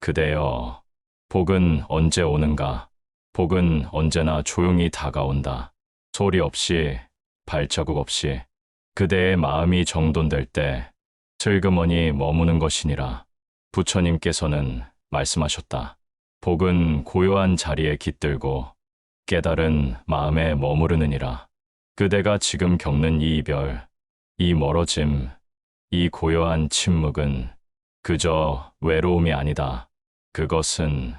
그대여, 복은 언제 오는가? 복은 언제나 조용히 다가온다. 소리 없이, 발자국 없이, 그대의 마음이 정돈될 때 슬그머니 머무는 것이니라. 부처님께서는 말씀하셨다. 복은 고요한 자리에 깃들고 깨달은 마음에 머무르느니라. 그대가 지금 겪는 이 이별, 이 멀어짐, 이 고요한 침묵은 그저 외로움이 아니다. 그것은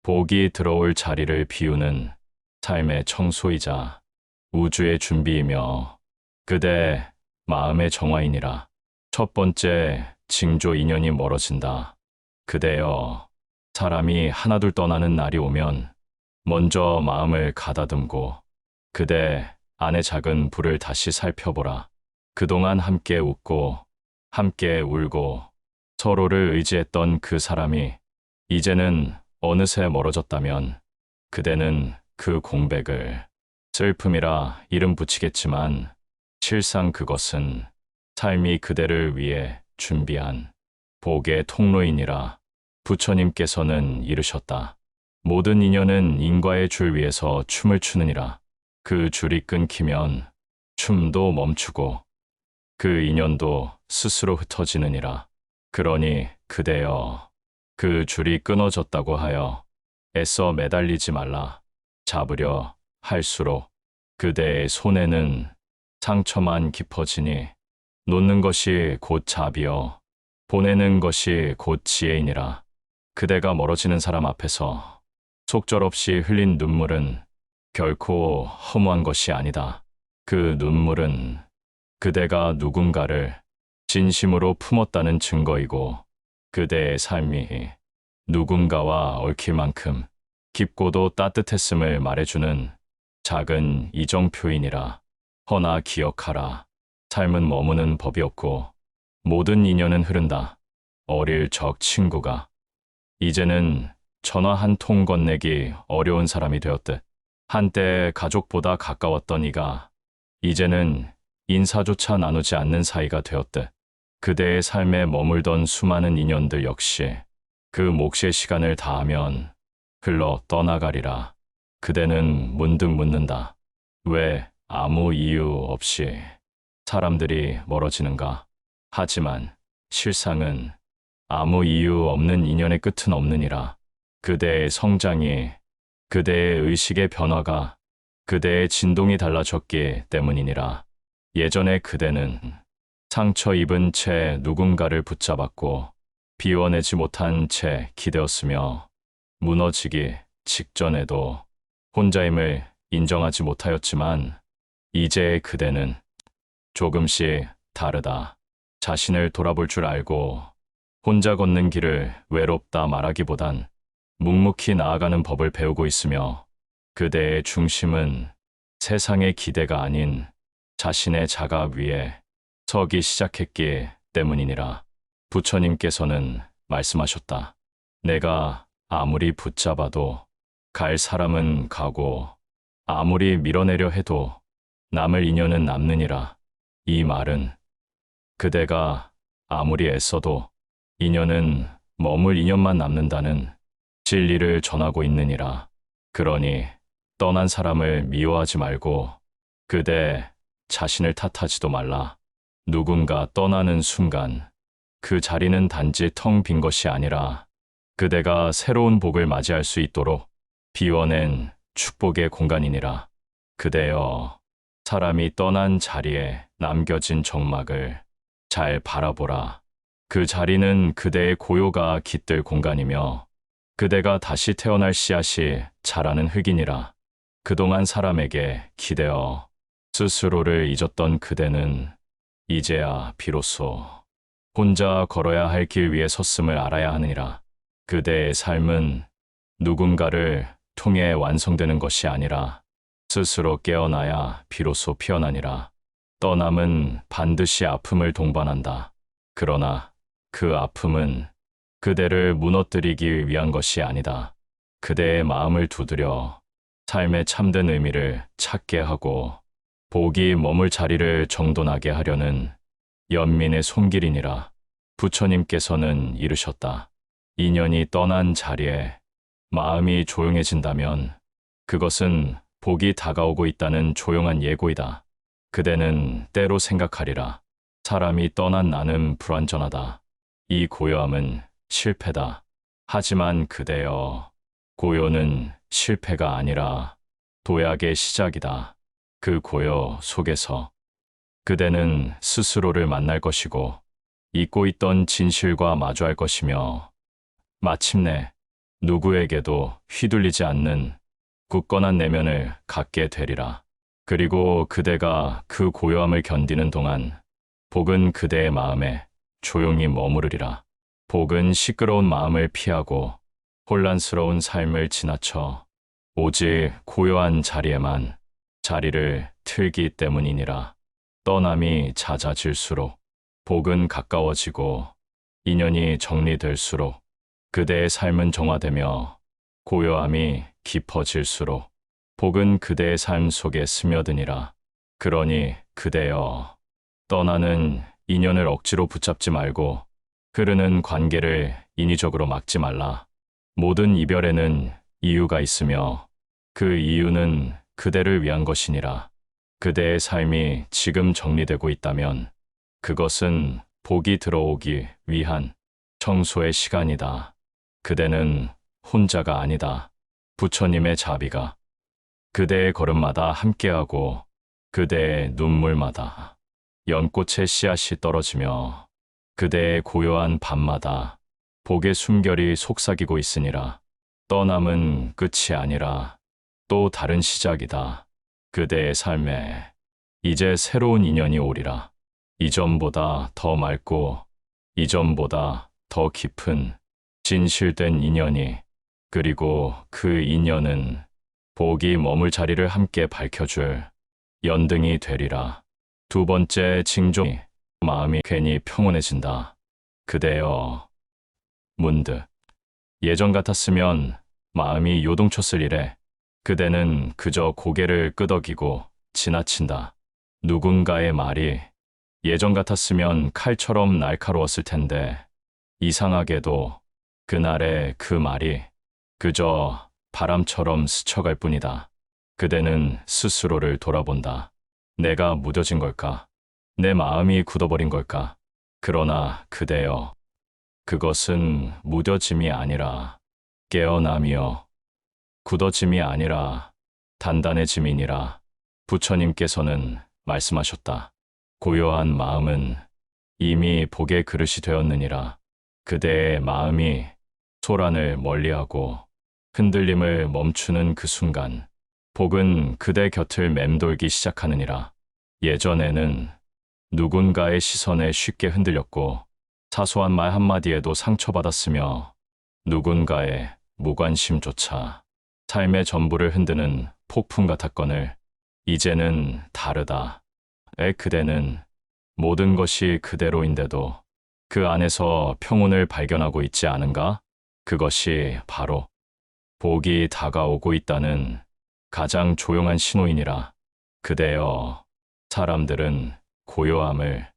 복이 들어올 자리를 비우는 삶의 청소이자 우주의 준비이며 그대 마음의 정화이니라. 첫 번째 징조 인연이 멀어진다. 그대여, 사람이 하나둘 떠나는 날이 오면 먼저 마음을 가다듬고 그대 안의 작은 불을 다시 살펴보라. 그동안 함께 웃고 함께 울고 서로를 의지했던 그 사람이 이제는 어느새 멀어졌다면 그대는 그 공백을 슬픔이라 이름 붙이겠지만 실상 그것은 삶이 그대를 위해 준비한 복의 통로이니라. 부처님께서는 이르셨다. 모든 인연은 인과의 줄 위에서 춤을 추느니라. 그 줄이 끊기면 춤도 멈추고 그 인연도 스스로 흩어지느니라. 그러니 그대여, 그 줄이 끊어졌다고 하여 애써 매달리지 말라. 잡으려 할수록 그대의 손에는 상처만 깊어지니 놓는 것이 곧 잡이요 보내는 것이 곧 지혜이니라. 그대가 멀어지는 사람 앞에서 속절없이 흘린 눈물은 결코 허무한 것이 아니다. 그 눈물은 그대가 누군가를 진심으로 품었다는 증거이고 그대의 삶이 누군가와 얽힐 만큼 깊고도 따뜻했음을 말해주는 작은 이정표이니라. 허나 기억하라. 삶은 머무는 법이 없고 모든 인연은 흐른다. 어릴 적 친구가 이제는 전화 한 통 건네기 어려운 사람이 되었듯 한때 가족보다 가까웠던 이가 이제는 인사조차 나누지 않는 사이가 되었듯 그대의 삶에 머물던 수많은 인연들 역시 그 몫의 시간을 다하면 흘러 떠나가리라. 그대는 문득 묻는다. 왜 아무 이유 없이 사람들이 멀어지는가? 하지만 실상은 아무 이유 없는 인연의 끝은 없느니라. 그대의 성장이, 그대의 의식의 변화가, 그대의 진동이 달라졌기 때문이니라. 예전에 그대는 상처 입은 채 누군가를 붙잡았고 비워내지 못한 채 기대었으며 무너지기 직전에도 혼자임을 인정하지 못하였지만 이제의 그대는 조금씩 다르다. 자신을 돌아볼 줄 알고 혼자 걷는 길을 외롭다 말하기보단 묵묵히 나아가는 법을 배우고 있으며 그대의 중심은 세상의 기대가 아닌 자신의 자가 위에 서기 시작했기 때문이니라. 부처님께서는 말씀하셨다. 내가 아무리 붙잡아도 갈 사람은 가고 아무리 밀어내려 해도 남을 인연은 남느니라. 이 말은 그대가 아무리 애써도 인연은 머물 인연만 남는다는 진리를 전하고 있느니라. 그러니 떠난 사람을 미워하지 말고 그대 자신을 탓하지도 말라. 누군가 떠나는 순간 그 자리는 단지 텅 빈 것이 아니라 그대가 새로운 복을 맞이할 수 있도록 비워낸 축복의 공간이니라. 그대여, 사람이 떠난 자리에 남겨진 정막을 잘 바라보라. 그 자리는 그대의 고요가 깃들 공간이며 그대가 다시 태어날 씨앗이 자라는 흙이니라. 그동안 사람에게 기대어 스스로를 잊었던 그대는 이제야 비로소 혼자 걸어야 할 길 위에 섰음을 알아야 하느니라. 그대의 삶은 누군가를 통해 완성되는 것이 아니라 스스로 깨어나야 비로소 피어나니라. 떠남은 반드시 아픔을 동반한다. 그러나 그 아픔은 그대를 무너뜨리기 위한 것이 아니다. 그대의 마음을 두드려 삶의 참된 의미를 찾게 하고 복이 머물 자리를 정돈하게 하려는 연민의 손길이니라. 부처님께서는 이르셨다. 인연이 떠난 자리에 마음이 조용해진다면 그것은 복이 다가오고 있다는 조용한 예고이다. 그대는 때로 생각하리라. 사람이 떠난 나는 불완전하다. 이 고요함은 실패다. 하지만 그대여, 고요는 실패가 아니라 도약의 시작이다. 그 고요 속에서 그대는 스스로를 만날 것이고 잊고 있던 진실과 마주할 것이며 마침내 누구에게도 휘둘리지 않는 굳건한 내면을 갖게 되리라. 그리고 그대가 그 고요함을 견디는 동안 복은 그대의 마음에 조용히 머무르리라. 복은 시끄러운 마음을 피하고 혼란스러운 삶을 지나쳐 오직 고요한 자리에만 자리를 틀기 때문이니라. 떠남이 잦아질수록 복은 가까워지고 인연이 정리될수록 그대의 삶은 정화되며 고요함이 깊어질수록 복은 그대의 삶 속에 스며드니라. 그러니 그대여, 떠나는 인연을 억지로 붙잡지 말고 흐르는 관계를 인위적으로 막지 말라. 모든 이별에는 이유가 있으며 그 이유는 그대를 위한 것이니라. 그대의 삶이 지금 정리되고 있다면 그것은 복이 들어오기 위한 청소의 시간이다. 그대는 혼자가 아니다. 부처님의 자비가 그대의 걸음마다 함께하고 그대의 눈물마다 연꽃의 씨앗이 떨어지며 그대의 고요한 밤마다 복의 숨결이 속삭이고 있으니라. 떠남은 끝이 아니라 또 다른 시작이다. 그대의 삶에 이제 새로운 인연이 오리라. 이전보다 더 맑고 이전보다 더 깊은 진실된 인연이, 그리고 그 인연은 복이 머물 자리를 함께 밝혀줄 연등이 되리라. 두 번째 징조이 마음이 괜히 평온해진다. 그대여, 문득 예전 같았으면 마음이 요동쳤을 일에 그대는 그저 고개를 끄덕이고 지나친다. 누군가의 말이 예전 같았으면 칼처럼 날카로웠을 텐데 이상하게도 그날의 그 말이 그저 바람처럼 스쳐갈 뿐이다. 그대는 스스로를 돌아본다. 내가 무뎌진 걸까? 내 마음이 굳어버린 걸까? 그러나 그대여, 그것은 무뎌짐이 아니라 깨어남이여 굳어짐이 아니라 단단해짐이니라. 부처님께서는 말씀하셨다. 고요한 마음은 이미 복의 그릇이 되었느니라. 그대의 마음이 소란을 멀리하고 흔들림을 멈추는 그 순간 복은 그대 곁을 맴돌기 시작하느니라. 예전에는 누군가의 시선에 쉽게 흔들렸고 사소한 말 한마디에도 상처받았으며 누군가의 무관심조차 삶의 전부를 흔드는 폭풍 같았거늘 이제는 다르다. 그대는 모든 것이 그대로인데도 그 안에서 평온을 발견하고 있지 않은가? 그것이 바로 복이 다가오고 있다는 가장 조용한 신호이니라. 그대여, 사람들은 고요함을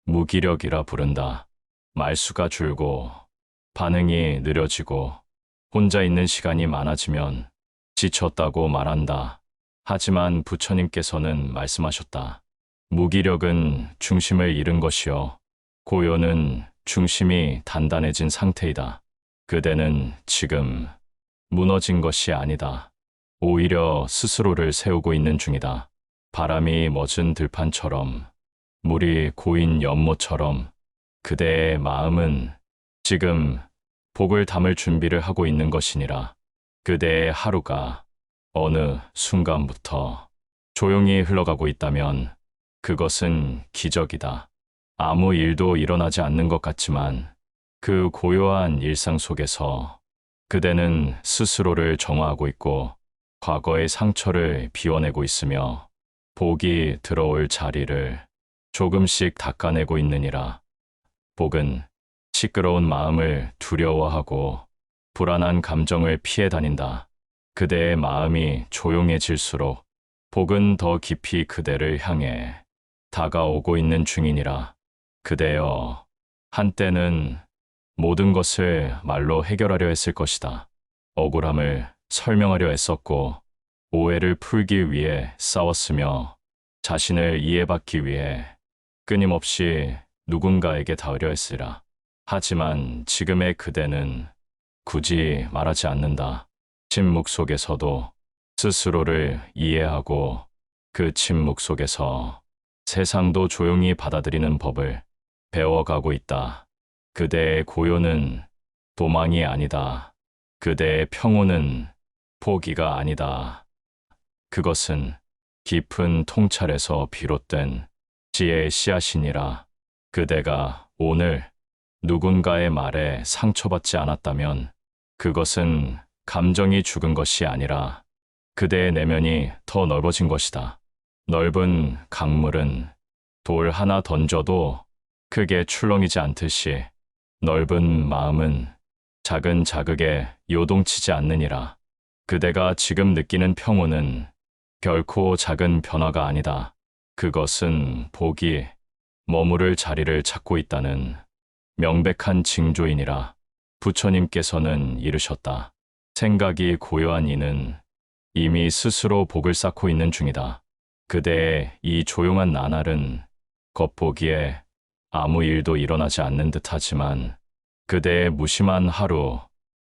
무기력이라 부른다. 말수가 줄고 반응이 느려지고 혼자 있는 시간이 많아지면 지쳤다고 말한다. 하지만 부처님께서는 말씀하셨다. 무기력은 중심을 잃은 것이요, 고요는 중심이 단단해진 상태이다. 그대는 지금 무너진 것이 아니다. 오히려 스스로를 세우고 있는 중이다. 바람이 멎은 들판처럼, 물이 고인 연못처럼 그대의 마음은 지금 복을 담을 준비를 하고 있는 것이니라. 그대의 하루가 어느 순간부터 조용히 흘러가고 있다면 그것은 기적이다. 아무 일도 일어나지 않는 것 같지만 그 고요한 일상 속에서 그대는 스스로를 정화하고 있고 과거의 상처를 비워내고 있으며 복이 들어올 자리를 조금씩 닦아내고 있느니라. 복은 시끄러운 마음을 두려워하고 불안한 감정을 피해 다닌다. 그대의 마음이 조용해질수록 복은 더 깊이 그대를 향해 다가오고 있는 중이니라. 그대여, 한때는 모든 것을 말로 해결하려 했을 것이다. 억울함을 설명하려 애썼고 오해를 풀기 위해 싸웠으며 자신을 이해받기 위해 끊임없이 누군가에게 닿으려 했으라. 하지만 지금의 그대는 굳이 말하지 않는다. 침묵 속에서도 스스로를 이해하고 그 침묵 속에서 세상도 조용히 받아들이는 법을 배워가고 있다. 그대의 고요는 도망이 아니다. 그대의 평온은 포기가 아니다. 그것은 깊은 통찰에서 비롯된 지혜의 씨앗이니라. 그대가 오늘 누군가의 말에 상처받지 않았다면 그것은 감정이 죽은 것이 아니라 그대의 내면이 더 넓어진 것이다. 넓은 강물은 돌 하나 던져도 크게 출렁이지 않듯이 넓은 마음은 작은 자극에 요동치지 않느니라. 그대가 지금 느끼는 평온은 결코 작은 변화가 아니다. 그것은 복이 머무를 자리를 찾고 있다는 명백한 징조이니라. 부처님께서는 이르셨다. 생각이 고요한 이는 이미 스스로 복을 쌓고 있는 중이다. 그대의 이 조용한 나날은 겉보기에 아무 일도 일어나지 않는 듯하지만 그대의 무심한 하루,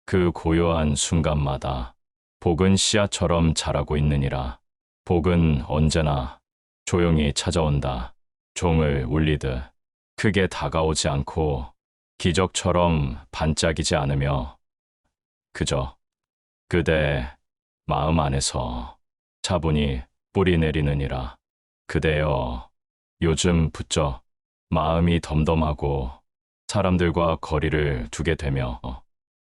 그 고요한 순간마다 복은 씨앗처럼 자라고 있느니라. 복은 언제나 조용히 찾아온다. 종을 울리듯 크게 다가오지 않고 기적처럼 반짝이지 않으며 그저 그대 마음 안에서 차분히 뿌리 내리느니라. 그대여, 요즘 부쩍 마음이 덤덤하고 사람들과 거리를 두게 되며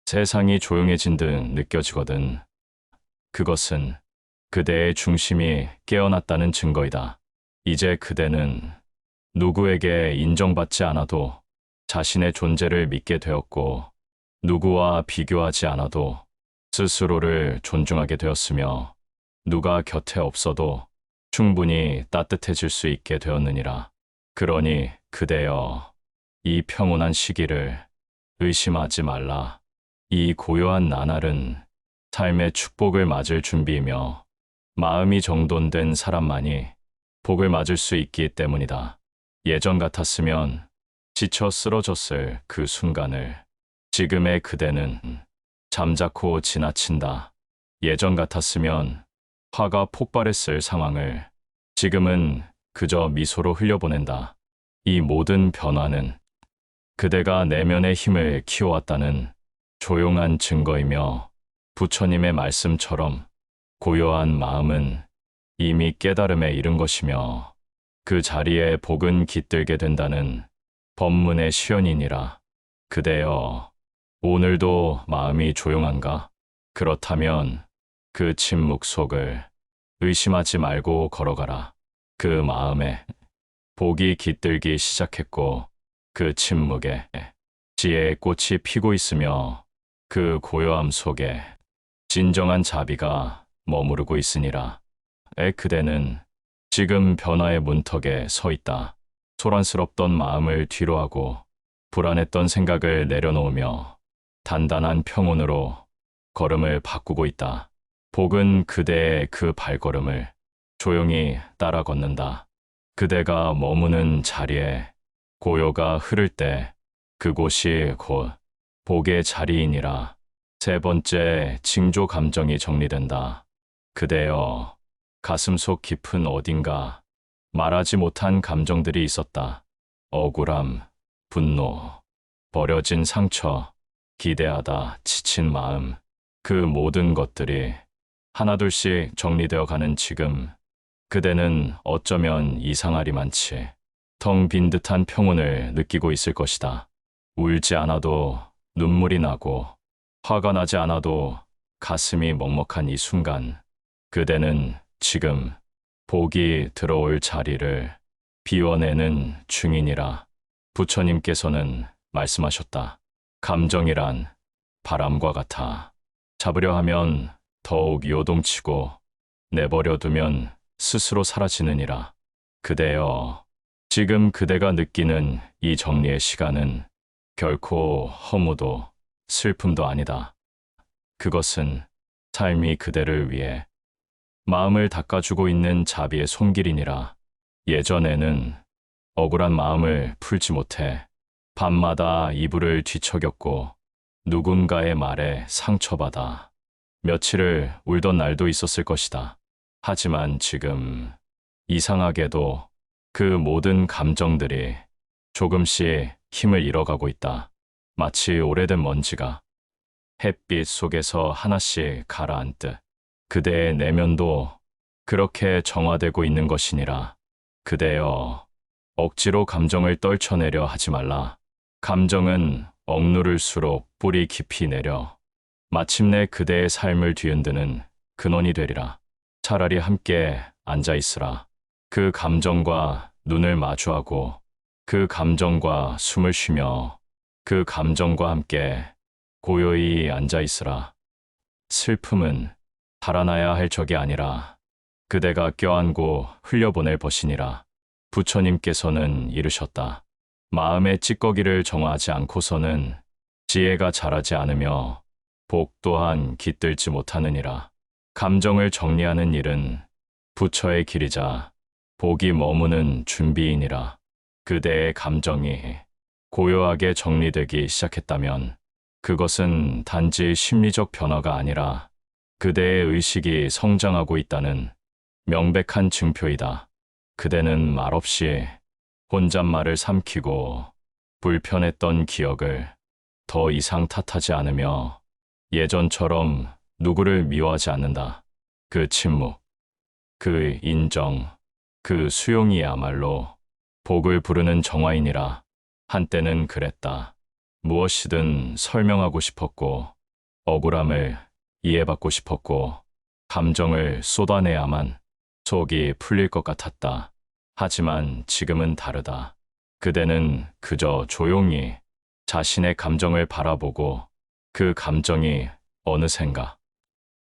세상이 조용해진 듯 느껴지거든. 그것은 그대의 중심이 깨어났다는 증거이다. 이제 그대는 누구에게 인정받지 않아도 자신의 존재를 믿게 되었고 누구와 비교하지 않아도 스스로를 존중하게 되었으며 누가 곁에 없어도 충분히 따뜻해질 수 있게 되었느니라. 그러니 그대여, 이 평온한 시기를 의심하지 말라. 이 고요한 나날은 삶의 축복을 맞을 준비이며 마음이 정돈된 사람만이 복을 맞을 수 있기 때문이다. 예전 같았으면 지쳐 쓰러졌을 그 순간을 지금의 그대는 잠자코 지나친다. 예전 같았으면 화가 폭발했을 상황을 지금은 그저 미소로 흘려보낸다. 이 모든 변화는 그대가 내면의 힘을 키워왔다는 조용한 증거이며 부처님의 말씀처럼 고요한 마음은 이미 깨달음에 이른 것이며 그 자리에 복은 깃들게 된다는 법문의 시연이니라. 그대여, 오늘도 마음이 조용한가? 그렇다면 그 침묵 속을 의심하지 말고 걸어가라. 그 마음에 복이 깃들기 시작했고 그 침묵에 지혜의 꽃이 피고 있으며 그 고요함 속에 진정한 자비가 머무르고 있으니라. 그대는 지금 변화의 문턱에 서 있다. 소란스럽던 마음을 뒤로하고 불안했던 생각을 내려놓으며 단단한 평온으로 걸음을 바꾸고 있다. 복은 그대의 그 발걸음을 조용히 따라 걷는다. 그대가 머무는 자리에 고요가 흐를 때 그곳이 곧 복의 자리이니라. 세 번째 징조 감정이 정리된다. 그대여, 가슴속 깊은 어딘가 말하지 못한 감정들이 있었다. 억울함, 분노, 버려진 상처, 기대하다 지친 마음, 그 모든 것들이 하나둘씩 정리되어 가는 지금 그대는 어쩌면 이상하리만치 텅 빈 듯한 평온을 느끼고 있을 것이다. 울지 않아도 눈물이 나고 화가 나지 않아도 가슴이 먹먹한 이 순간 그대는 지금 복이 들어올 자리를 비워내는 중이니라. 부처님께서는 말씀하셨다. 감정이란 바람과 같아. 잡으려 하면 더욱 요동치고 내버려 두면 스스로 사라지느니라. 그대여, 지금 그대가 느끼는 이 정리의 시간은 결코 허무도 슬픔도 아니다. 그것은 삶이 그대를 위해 마음을 닦아주고 있는 자비의 손길이니라. 예전에는 억울한 마음을 풀지 못해 밤마다 이불을 뒤척였고 누군가의 말에 상처받아 며칠을 울던 날도 있었을 것이다. 하지만 지금 이상하게도 그 모든 감정들이 조금씩 힘을 잃어가고 있다. 마치 오래된 먼지가 햇빛 속에서 하나씩 가라앉듯 그대의 내면도 그렇게 정화되고 있는 것이니라. 그대여, 억지로 감정을 떨쳐내려 하지 말라. 감정은 억누를수록 뿌리 깊이 내려 마침내 그대의 삶을 뒤흔드는 근원이 되리라. 차라리 함께 앉아 있으라. 그 감정과 눈을 마주하고 그 감정과 숨을 쉬며 그 감정과 함께 고요히 앉아 있으라. 슬픔은 달아나야 할 적이 아니라 그대가 껴안고 흘려보낼 것이니라. 부처님께서는 이르셨다. 마음의 찌꺼기를 정화하지 않고서는 지혜가 자라지 않으며 복 또한 깃들지 못하느니라. 감정을 정리하는 일은 부처의 길이자 복이 머무는 준비이니라. 그대의 감정이 고요하게 정리되기 시작했다면 그것은 단지 심리적 변화가 아니라 그대의 의식이 성장하고 있다는 명백한 증표이다. 그대는 말없이 혼잣말을 삼키고 불편했던 기억을 더 이상 탓하지 않으며 예전처럼 누구를 미워하지 않는다. 그 침묵, 그 인정, 그 수용이야말로 복을 부르는 정화이니라. 한때는 그랬다. 무엇이든 설명하고 싶었고 억울함을 이해받고 싶었고 감정을 쏟아내야만 속이 풀릴 것 같았다. 하지만 지금은 다르다. 그대는 그저 조용히 자신의 감정을 바라보고 그 감정이 어느샌가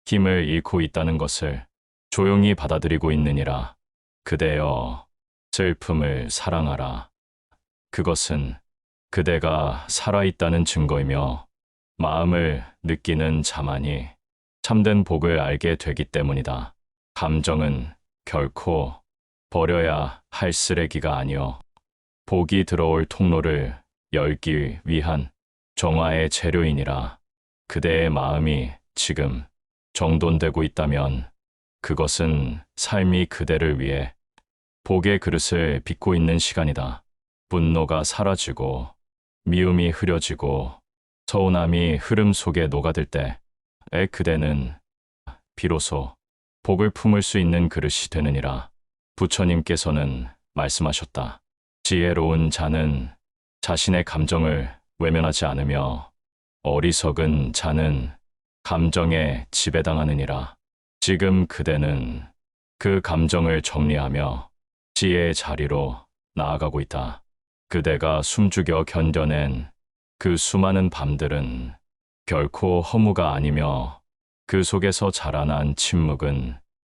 힘을 잃고 있다는 것을 조용히 받아들이고 있느니라. 그대여, 슬픔을 사랑하라. 그것은 그대가 살아있다는 증거이며 마음을 느끼는 자만이 참된 복을 알게 되기 때문이다. 감정은 결코 버려야 할 쓰레기가 아니오 복이 들어올 통로를 열기 위한 정화의 재료이니라. 그대의 마음이 지금 정돈되고 있다면 그것은 삶이 그대를 위해 복의 그릇을 빚고 있는 시간이다. 분노가 사라지고 미움이 흐려지고 서운함이 흐름 속에 녹아들 때에 그대는 비로소 복을 품을 수 있는 그릇이 되느니라. 부처님께서는 말씀하셨다. 지혜로운 자는 자신의 감정을 외면하지 않으며 어리석은 자는 감정에 지배당하느니라. 지금 그대는 그 감정을 정리하며 지혜의 자리로 나아가고 있다. 그대가 숨죽여 견뎌낸 그 수많은 밤들은 결코 허무가 아니며 그 속에서 자라난 침묵은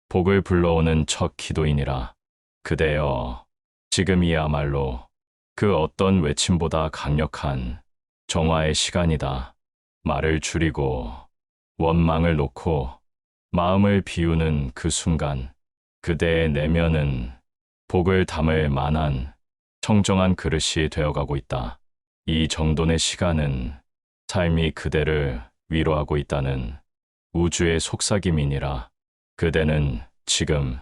복을 불러오는 첫 기도이니라. 그대여, 지금이야말로 그 어떤 외침보다 강력한 정화의 시간이다. 말을 줄이고 원망을 놓고 마음을 비우는 그 순간 그대의 내면은 복을 담을 만한 청정한 그릇이 되어가고 있다. 이 정돈의 시간은 삶이 그대를 위로하고 있다는 우주의 속삭임이니라. 그대는 지금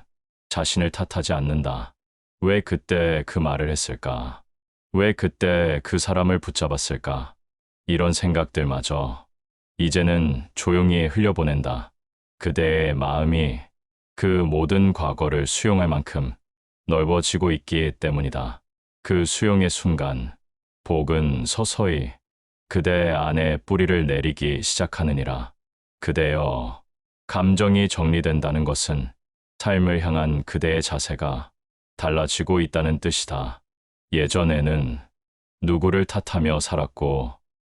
자신을 탓하지 않는다. 왜 그때 그 말을 했을까? 왜 그때 그 사람을 붙잡았을까? 이런 생각들마저 이제는 조용히 흘려보낸다. 그대의 마음이 그 모든 과거를 수용할 만큼 넓어지고 있기 때문이다. 그 수용의 순간 복은 서서히 그대 안에 뿌리를 내리기 시작하느니라. 그대여, 감정이 정리된다는 것은 삶을 향한 그대의 자세가 달라지고 있다는 뜻이다. 예전에는 누구를 탓하며 살았고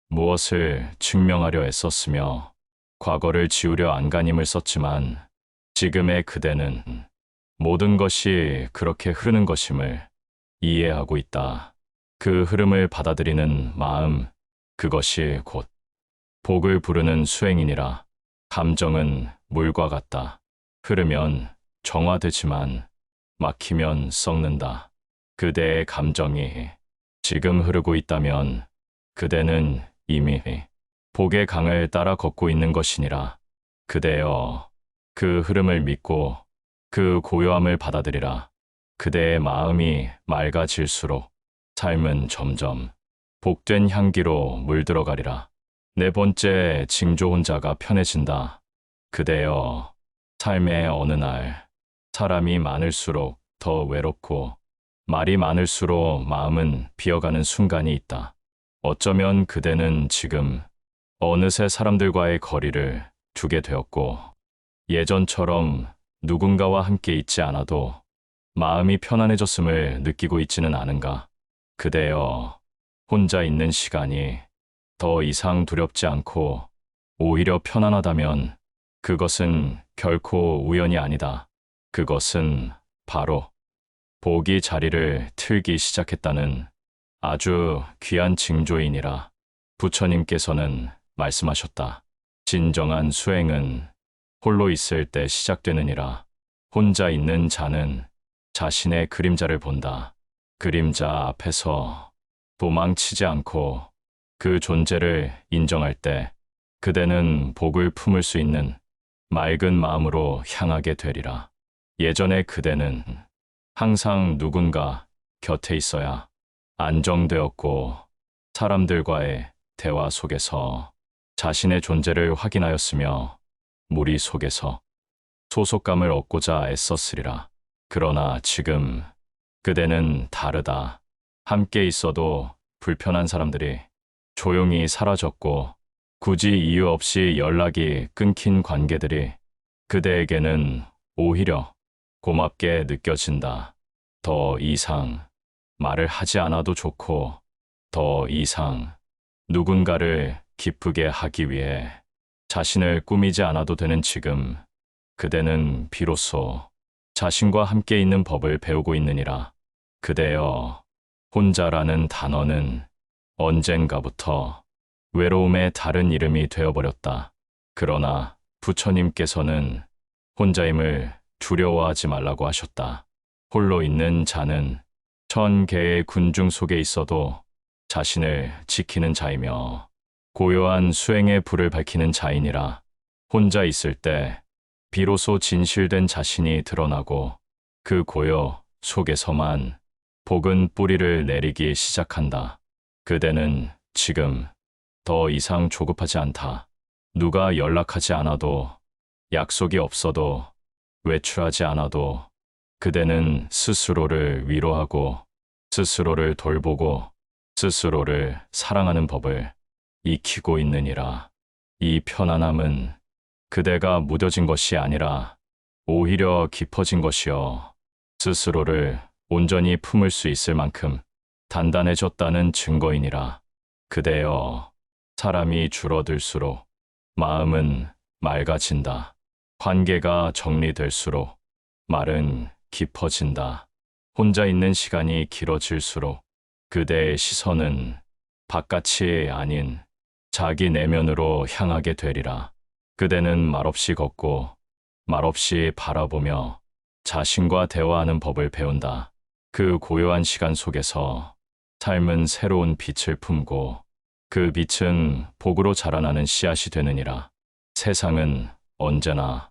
무엇을 증명하려 애썼으며 과거를 지우려 안간힘을 썼지만 지금의 그대는 모든 것이 그렇게 흐르는 것임을 이해하고 있다. 그 흐름을 받아들이는 마음, 그것이 곧 복을 부르는 수행이니라. 감정은 물과 같다. 흐르면 정화되지만 막히면 썩는다. 그대의 감정이 지금 흐르고 있다면 그대는 이미 복의 강을 따라 걷고 있는 것이니라. 그대여, 그 흐름을 믿고 그 고요함을 받아들이라. 그대의 마음이 맑아질수록 삶은 점점 복된 향기로 물들어가리라. 네 번째 징조 혼자가 편해진다. 그대여, 삶의 어느 날 사람이 많을수록 더 외롭고 말이 많을수록 마음은 비어가는 순간이 있다. 어쩌면 그대는 지금 어느새 사람들과의 거리를 두게 되었고 예전처럼 누군가와 함께 있지 않아도 마음이 편안해졌음을 느끼고 있지는 않은가. 그대여, 혼자 있는 시간이 더 이상 두렵지 않고 오히려 편안하다면 그것은 결코 우연이 아니다. 그것은 바로 복이 자리를 틀기 시작했다는 아주 귀한 징조이니라. 부처님께서는 말씀하셨다. 진정한 수행은 홀로 있을 때 시작되느니라. 혼자 있는 자는 자신의 그림자를 본다. 그림자 앞에서 도망치지 않고 그 존재를 인정할 때 그대는 복을 품을 수 있는 맑은 마음으로 향하게 되리라. 예전에 그대는 항상 누군가 곁에 있어야 안정되었고 사람들과의 대화 속에서 자신의 존재를 확인하였으며 무리 속에서 소속감을 얻고자 애썼으리라. 그러나 지금 그대는 다르다. 함께 있어도 불편한 사람들이 조용히 사라졌고 굳이 이유 없이 연락이 끊긴 관계들이 그대에게는 오히려 고맙게 느껴진다. 더 이상 말을 하지 않아도 좋고 더 이상 누군가를 기쁘게 하기 위해 자신을 꾸미지 않아도 되는 지금 그대는 비로소 자신과 함께 있는 법을 배우고 있느니라. 그대여, 혼자라는 단어는 언젠가부터 외로움의 다른 이름이 되어버렸다. 그러나 부처님께서는 혼자임을 두려워하지 말라고 하셨다. 홀로 있는 자는 1000개의 군중 속에 있어도 자신을 지키는 자이며 고요한 수행의 불을 밝히는 자이니라. 혼자 있을 때 비로소 진실된 자신이 드러나고 그 고요 속에서만 복은 뿌리를 내리기 시작한다. 그대는 지금 더 이상 조급하지 않다. 누가 연락하지 않아도 약속이 없어도 외출하지 않아도 그대는 스스로를 위로하고 스스로를 돌보고 스스로를 사랑하는 법을 익히고 있느니라. 이 편안함은 그대가 무뎌진 것이 아니라 오히려 깊어진 것이요. 스스로를 온전히 품을 수 있을 만큼 단단해졌다는 증거이니라. 그대여, 사람이 줄어들수록 마음은 맑아진다. 관계가 정리될수록 말은 깊어진다. 혼자 있는 시간이 길어질수록 그대의 시선은 바깥이 아닌 자기 내면으로 향하게 되리라. 그대는 말없이 걷고 말없이 바라보며 자신과 대화하는 법을 배운다. 그 고요한 시간 속에서 삶은 새로운 빛을 품고 그 빛은 복으로 자라나는 씨앗이 되느니라. 세상은 언제나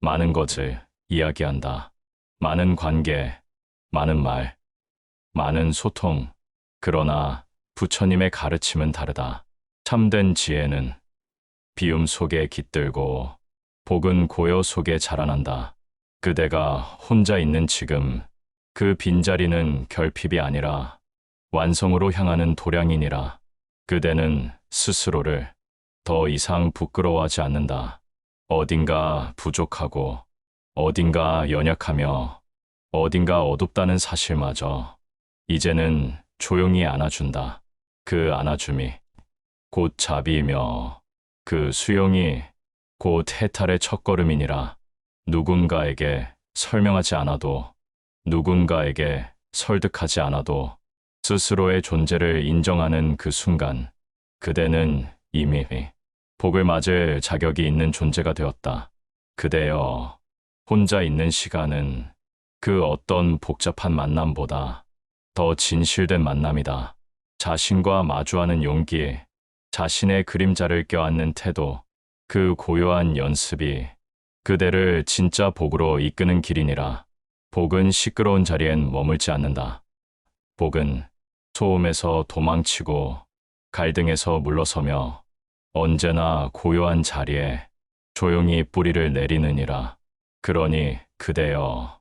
많은 것을 이야기한다. 많은 관계, 많은 말, 많은 소통. 그러나 부처님의 가르침은 다르다. 참된 지혜는 비움 속에 깃들고 복은 고요 속에 자라난다. 그대가 혼자 있는 지금 그 빈자리는 결핍이 아니라 완성으로 향하는 도량이니라. 그대는 스스로를 더 이상 부끄러워하지 않는다. 어딘가 부족하고 어딘가 연약하며 어딘가 어둡다는 사실마저 이제는 조용히 안아준다. 그 안아줌이 곧 자비이며 그 수용이 곧 해탈의 첫걸음이니라. 누군가에게 설명하지 않아도 누군가에게 설득하지 않아도 스스로의 존재를 인정하는 그 순간 그대는 이미 복을 맞을 자격이 있는 존재가 되었다. 그대여, 혼자 있는 시간은 그 어떤 복잡한 만남보다 더 진실된 만남이다. 자신과 마주하는 용기, 자신의 그림자를 껴안는 태도, 그 고요한 연습이 그대를 진짜 복으로 이끄는 길이니라. 복은 시끄러운 자리엔 머물지 않는다. 복은 소음에서 도망치고 갈등에서 물러서며 언제나 고요한 자리에 조용히 뿌리를 내리느니라. 그러니 그대여,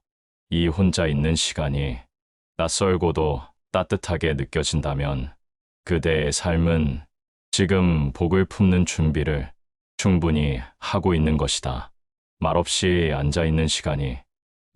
이 혼자 있는 시간이 낯설고도 따뜻하게 느껴진다면 그대의 삶은 지금 복을 품는 준비를 충분히 하고 있는 것이다. 말없이 앉아있는 시간이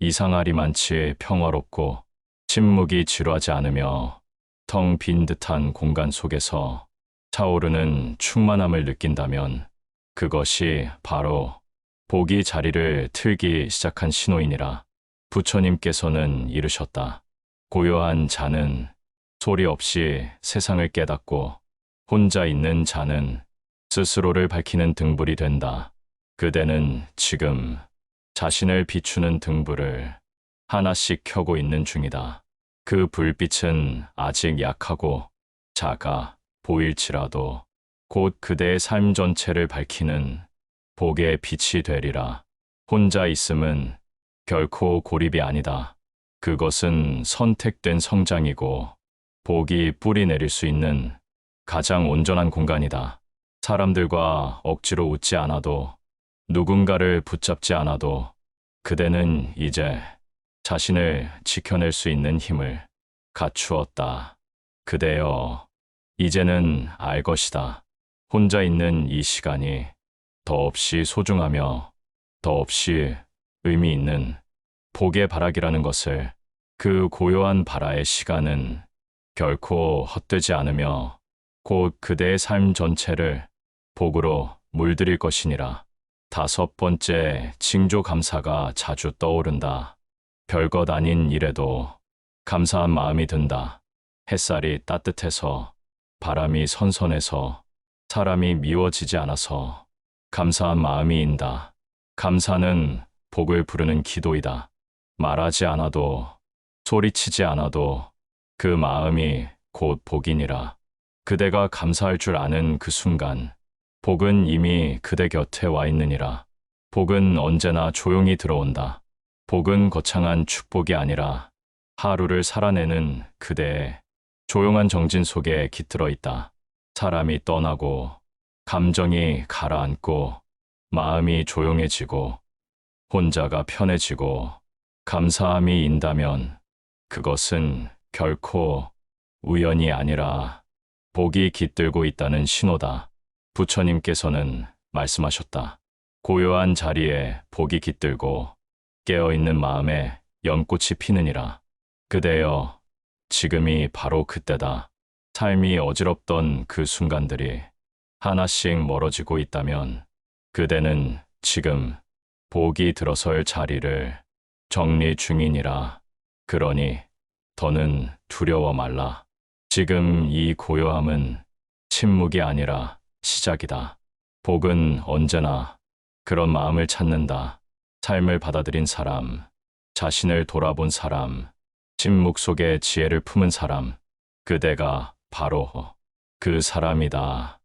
이상하리만치 평화롭고 침묵이 지루하지 않으며 텅 빈 듯한 공간 속에서 차오르는 충만함을 느낀다면 그것이 바로 복이 자리를 틀기 시작한 신호이니라. 부처님께서는 이르셨다. 고요한 자는 소리 없이 세상을 깨닫고 혼자 있는 자는 스스로를 밝히는 등불이 된다. 그대는 지금 자신을 비추는 등불을 하나씩 켜고 있는 중이다. 그 불빛은 아직 약하고 작아 보일지라도 곧 그대의 삶 전체를 밝히는 복의 빛이 되리라. 혼자 있음은 결코 고립이 아니다. 그것은 선택된 성장이고 복이 뿌리 내릴 수 있는 가장 온전한 공간이다. 사람들과 억지로 웃지 않아도, 누군가를 붙잡지 않아도 그대는 이제 자신을 지켜낼 수 있는 힘을 갖추었다. 그대여, 이제는 알 것이다. 혼자 있는 이 시간이 더없이 소중하며 더없이 의미 있는 복의 바락이라는 것을. 그 고요한 바라의 시간은 결코 헛되지 않으며 곧 그대의 삶 전체를 복으로 물들일 것이니라. 5번째, 징조감사가 자주 떠오른다. 별것 아닌 일에도 감사한 마음이 든다. 햇살이 따뜻해서, 바람이 선선해서, 사람이 미워지지 않아서 감사한 마음이 인다. 감사는 복을 부르는 기도이다. 말하지 않아도, 소리치지 않아도 그 마음이 곧 복이니라. 그대가 감사할 줄 아는 그 순간, 복은 이미 그대 곁에 와 있느니라. 복은 언제나 조용히 들어온다. 복은 거창한 축복이 아니라 하루를 살아내는 그대의 조용한 정진 속에 깃들어 있다. 사람이 떠나고, 감정이 가라앉고, 마음이 조용해지고, 혼자가 편해지고, 감사함이 인다면 그것은 결코 우연이 아니라 복이 깃들고 있다는 신호다. 부처님께서는 말씀하셨다. 고요한 자리에 복이 깃들고 깨어있는 마음에 연꽃이 피느니라. 그대여, 지금이 바로 그때다. 삶이 어지럽던 그 순간들이 하나씩 멀어지고 있다면 그대는 지금 복이 들어설 자리를 정리 중이니라. 그러니 더는 두려워 말라. 지금 이 고요함은 침묵이 아니라 시작이다. 복은 언제나 그런 마음을 찾는다. 삶을 받아들인 사람, 자신을 돌아본 사람, 침묵 속에 지혜를 품은 사람, 그대가 바로 그 사람이다.